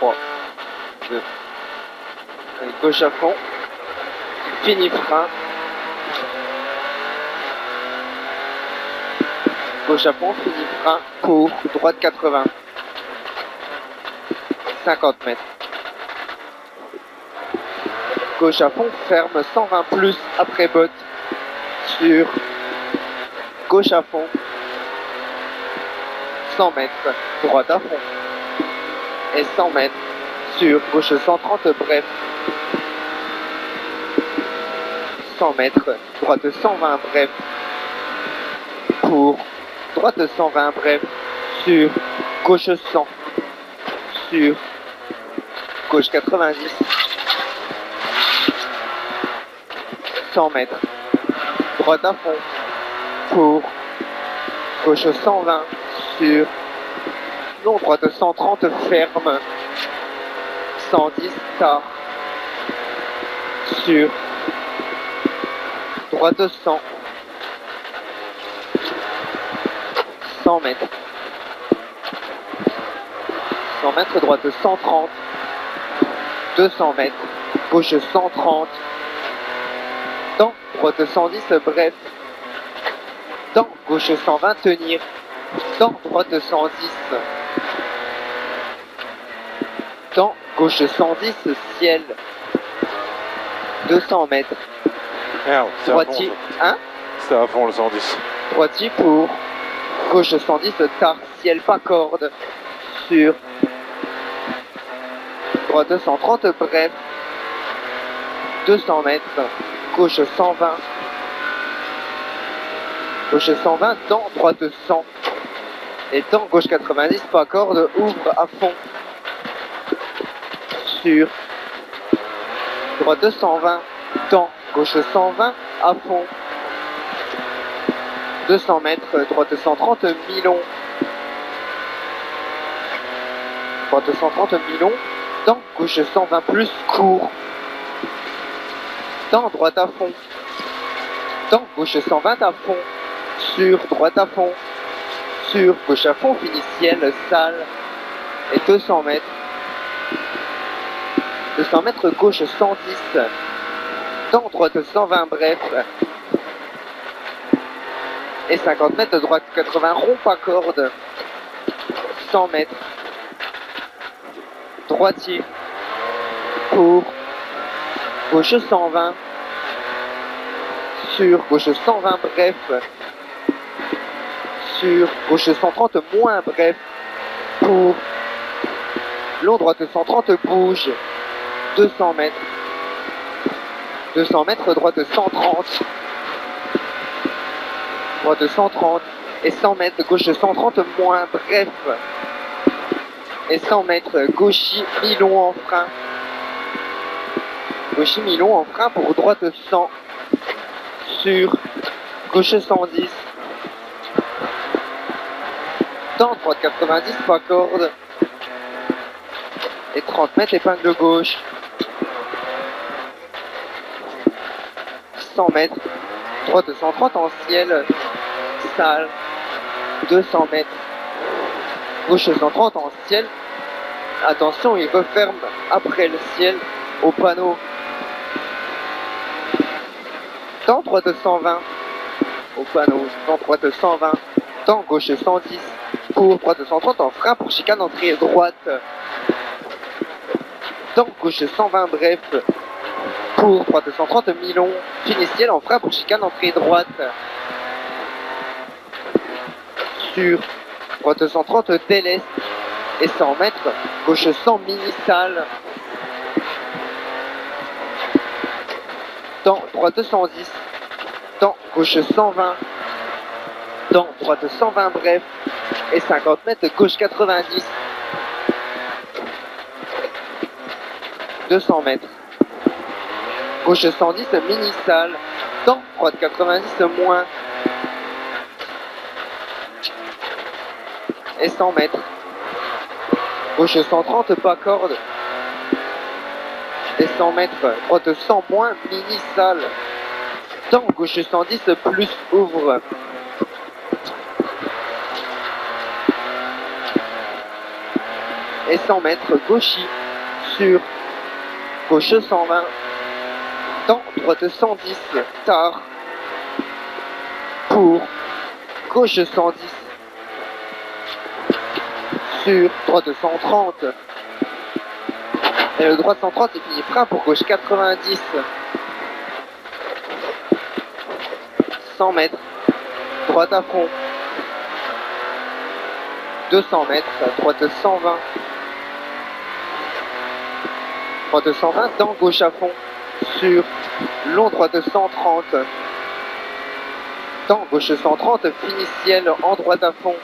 3, 2. Allez, gauche à fond. Fini frein. Gauche à fond, fini frein. Court, droite 80. 50 mètres. Gauche à fond, ferme 120 plus après botte. Sur gauche à fond. 100 mètres, droite à fond. Et 100 mètres sur gauche 130 bref. 100 mètres, droite 120 bref. Pour droite 120 bref. Sur gauche 100. Sur gauche 90. 100 mètres, droite à fond. Pour gauche 120 sur non, droite 130 ferme. 110 tard. Sur droite 100. 100 mètres. 100 mètres, droite 130. 200 mètres. Gauche 130. Dans droite 110 bref. Dans gauche 120 tenir. Dans droite 110. Dans gauche 110 ciel. 200 mètres. Merde, c'est droitier, hein? C'est à fond le 110. Droitier pour gauche 110 tard, ciel pas corde. Sur droite 130 bref. 200 mètres. Gauche 120. Gauche 120 dans droite 100. Et dans gauche 90 pas corde, ouvre à fond. Sur droite 120 dans gauche 120 à fond. 200 mètres, droite 130 mi-long. Droite 130 mi-long. Dans gauche 120 plus court. Dans droite à fond. Dans gauche 120 à fond. Sur droite à fond. Sur gauche à fond, fini ciel, salle. Et 200 mètres. 200 mètres, gauche 110. Dans droite 120 bref. Et 50 mètres, droite 80 rond pas corde. 100 mètres. Droitier. Pour gauche 120. Sur gauche 120 bref. Sur gauche 130 moins bref. Pour long droite 130 bouge. 200 mètres. 200 mètres, droite 130. Droite 130. Et 100 mètres, gauche 130 moins bref. Et 100 mètres, gauchis mi-long en frein. Gauchis mi-long en frein pour droite 100. Sur gauche 110. Dans droite 90, pas corde. Et 30 mètres, épingle gauche. 100 mètres, droite 130 en ciel, salle. 200 mètres, gauche 130 en ciel. Attention, il referme après le ciel au panneau. Dans droite 120 au panneau, dans droite 120, dans gauche 110, pour droite 130 en frein pour chicane entrée droite. Dans gauche 120 bref, pour droite 130 mi-long, fini ciel en frein pour chicane entrée droite. Sur droite 130 déleste et 100 mètres, gauche 100 mini-salle. Dans droite 110, dans gauche 120, dans droite 120 bref, et 50 mètres, gauche 90. 200 mètres. Gauche 110, mini-salle. Dans droite 90 moins. Et 100 mètres. Gauche 130, pas corde. Et 100 mètres, droite 100 moins, mini-salle. Dans gauche 110 plus ouvre. et 100 mètres gauchis sur gauche 120, dans droite 110, tard, pour gauche 110, sur droite 130, et le droit 130 il finit frein pour gauche 90, 100 mètres, droite à fond, 200 mètres, droite 120, droite 120, dans gauche à fond, sur long droite 130, dans gauche 130, fini ciel en droite à fond,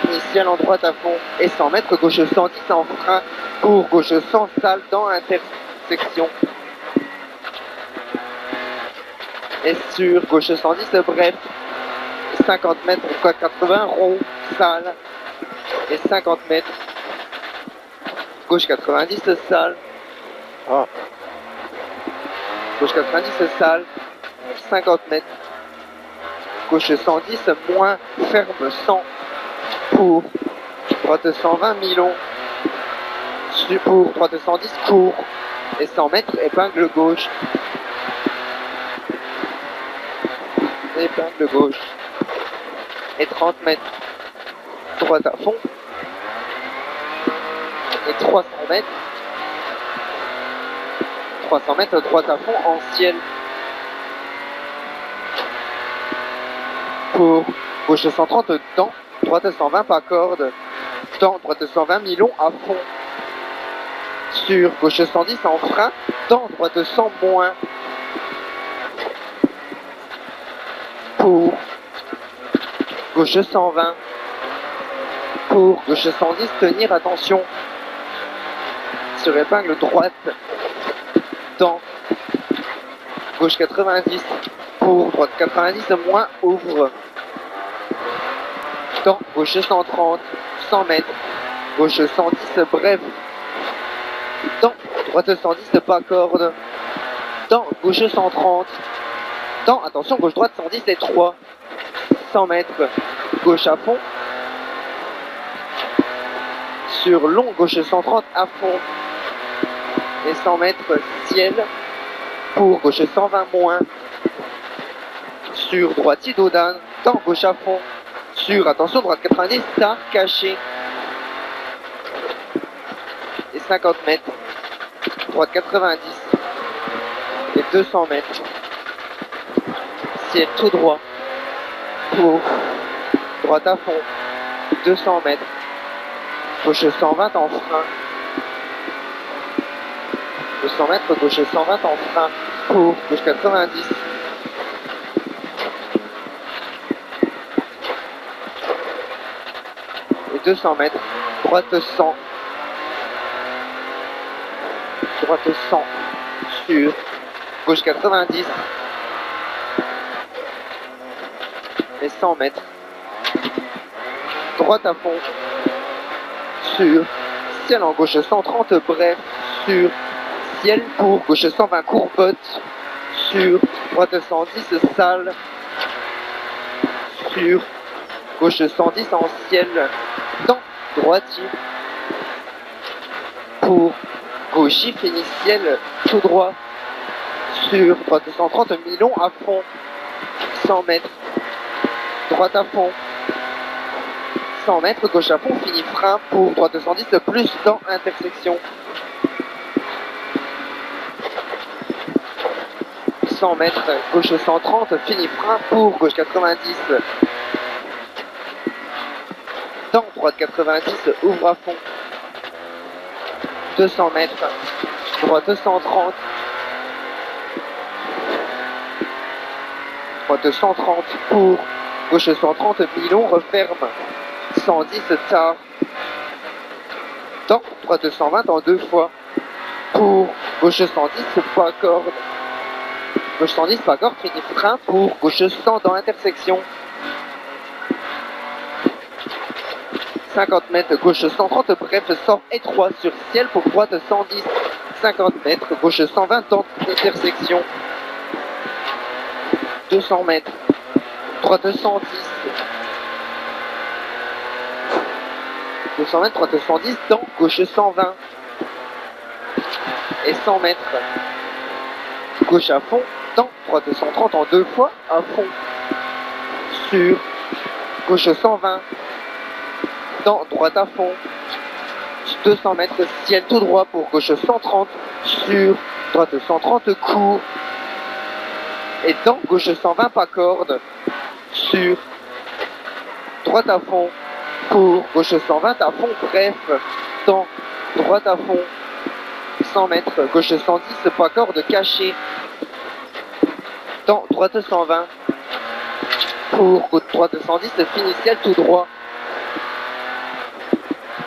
fini ciel en droite à fond, et 100 mètres, gauche 110 en frein, pour gauche 100 salle dans intersection, et sur gauche 110, bref, 50 mètres, droite 80, rond, salle, et 50 mètres, gauche 90, salle, Ah, gauche 90, salle, 50 mètres, gauche 110, moins, ferme 100, pour droite 120, mi-long, pour droite 110, court, et 100 mètres, épingle gauche, épingle gauche, et 30 mètres, droite à fond, et 300 mètres, 300 mètres, droite à fond, en ciel, pour gauche 130, dans droite 120, pas corde, dans droite 120, mi-long, à fond, sur gauche 110, en frein, dans droite 100, moins, pour gauche 120, pour gauche 110, tenir, attention, sur épingle droite, dans gauche 90, pour droite 90, moins, ouvre, dans gauche 130, 100 mètres, gauche 110, bref, dans droite 110, pas corde, dans gauche 130, dans, attention, gauche droite 110 et 3, 100 mètres, gauche à fond, sur long gauche 130 à fond, et 100 mètres ciel, pour gauche 120 moins, sur droitier d'Audane, dans gauche à fond, sur, attention, droite 90, tard, caché, et 50 mètres, droite 90, et 200 mètres, ciel tout droit, pour droite à fond, 200 mètres, gauche 120 en frein, 200 mètres, gauche 120 en frein, pour gauche 90, et 200 mètres, droite 100, droite 100, sur gauche 90, et 100 mètres, droite à fond, sur ciel en gauche 130, bref, sur ciel pour gauche 120, courbotte, sur droite 110, salle, sur gauche 110 en ciel, dans droitier, pour gauchis, fini ciel, tout droit, sur droite 130, mi-long à fond, 100 mètres, droite à fond, 100 mètres, gauche à fond, fini frein, pour droite 110, plus dans intersection, 100 mètres, gauche 130, fini frein, pour gauche 90, dans droite 90, ouvre à fond, 200 mètres, droite 130, droite 130, pour gauche 130, mi-long, referme, 110, tard, dans droite 120 en deux fois, pour gauche 110, pas corde, gauche 110, pas corde, fini frein, pour gauche 100 dans intersection, 50 mètres, gauche 130, bref, sort étroit sur ciel pour droite 110, 50 mètres, gauche 120 dans intersection, 200 mètres, droite 110, 200 mètres, droite 110, dans gauche 120. Et 100 mètres, gauche à fond, dans droite 130 en 2 fois, à fond. Sur gauche 120, dans droite à fond. 200 mètres, ciel tout droit pour gauche 130, sur droite 130, court. Et dans gauche 120, pas corde, sur droite à fond, pour gauche 120 à fond, bref, dans droite à fond, 100 mètres, gauche 110, pas corde, caché, dans droite 120, pour droite 110, fini ciel tout droit,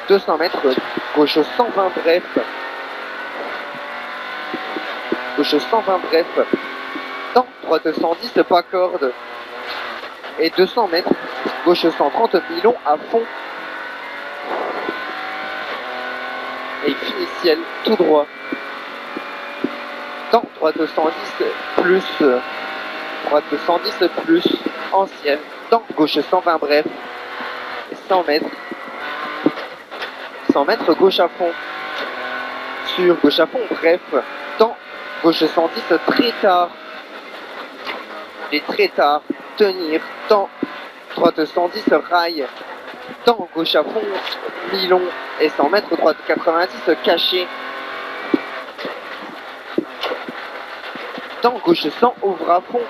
200 mètres, gauche 120, bref, gauche 120, bref, dans droite 110, pas corde, et 200 mètres, gauche 130, mi-long à fond, et fini ciel tout droit, dans droite 110 plus, droite 110 plus, en ciel, dans gauche 120, bref, et 100 mètres, 100 mètres, gauche à fond, sur gauche à fond, bref, dans gauche 110, très tard, et très tard, tenir, dans droite 110, rail, dans gauche à fond, mi-long, et 100 mètres, droite 90, caché, dans gauche 100, ouvre à fond,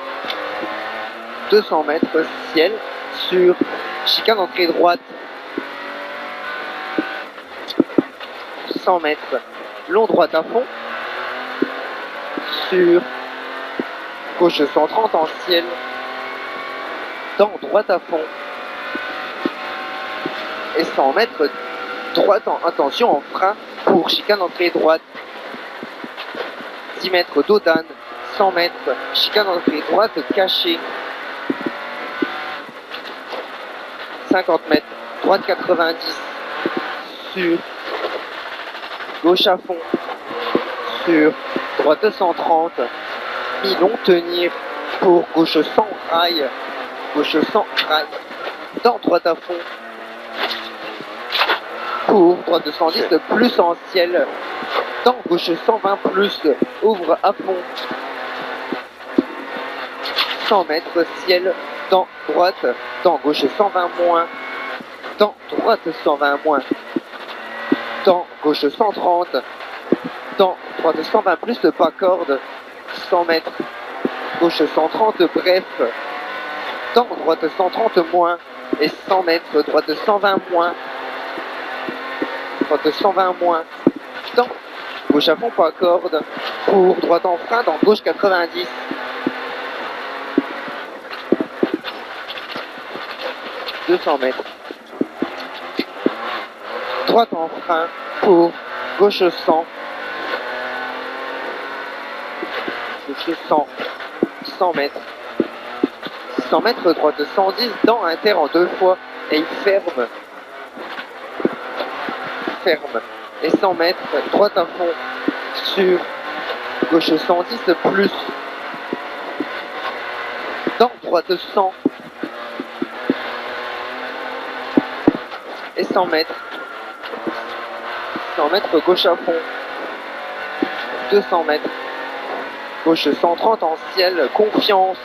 200 mètres, ciel, sur chicane entrée droite, 100 mètres, long droite à fond, sur gauche 130 en ciel, dans droite à fond, et 100 mètres, droite en attention en frein pour chicane entrée droite, 10 mètres d'Odane, 100 mètres, chicane entrée droite caché, 50 mètres, droite 90, sur gauche à fond, sur droite 130, mi-long tenir pour gauche 100 rail, gauche 100 rail, dans droite à fond, pour droite 110 plus en ciel, dans gauche 120 plus, ouvre à fond, 100 mètres, ciel, dans droite, dans gauche 120 moins, dans droite 120 moins, dans gauche 130, dans droite 120 plus, pas corde, 100 mètres, gauche 130, bref, dans droite 130 moins, et 100 mètres, droite 120 moins, droite 120 moins, dans gauche à fond, pas corde, pour droite en frein, dans gauche 90, 200 mètres, droite en frein, pour gauche 100, gauche 100, 100 mètres, 100 mètres, droite 110, dans inter en 2 fois, et il ferme, et 100 mètres, droite à fond, sur gauche 110 plus, dans droite 100, et 100 mètres, gauche à fond, 200 mètres, gauche 130 en ciel, confiance,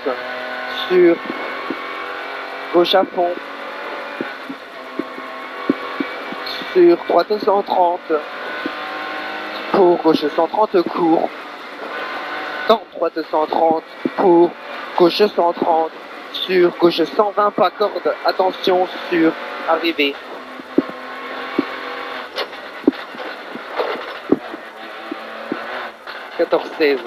sur gauche à fond, sur droite 130, pour gauche 130 court, dans droite 130, pour gauche 130, sur gauche 120 pas corde, attention sur arrivée. (14-16)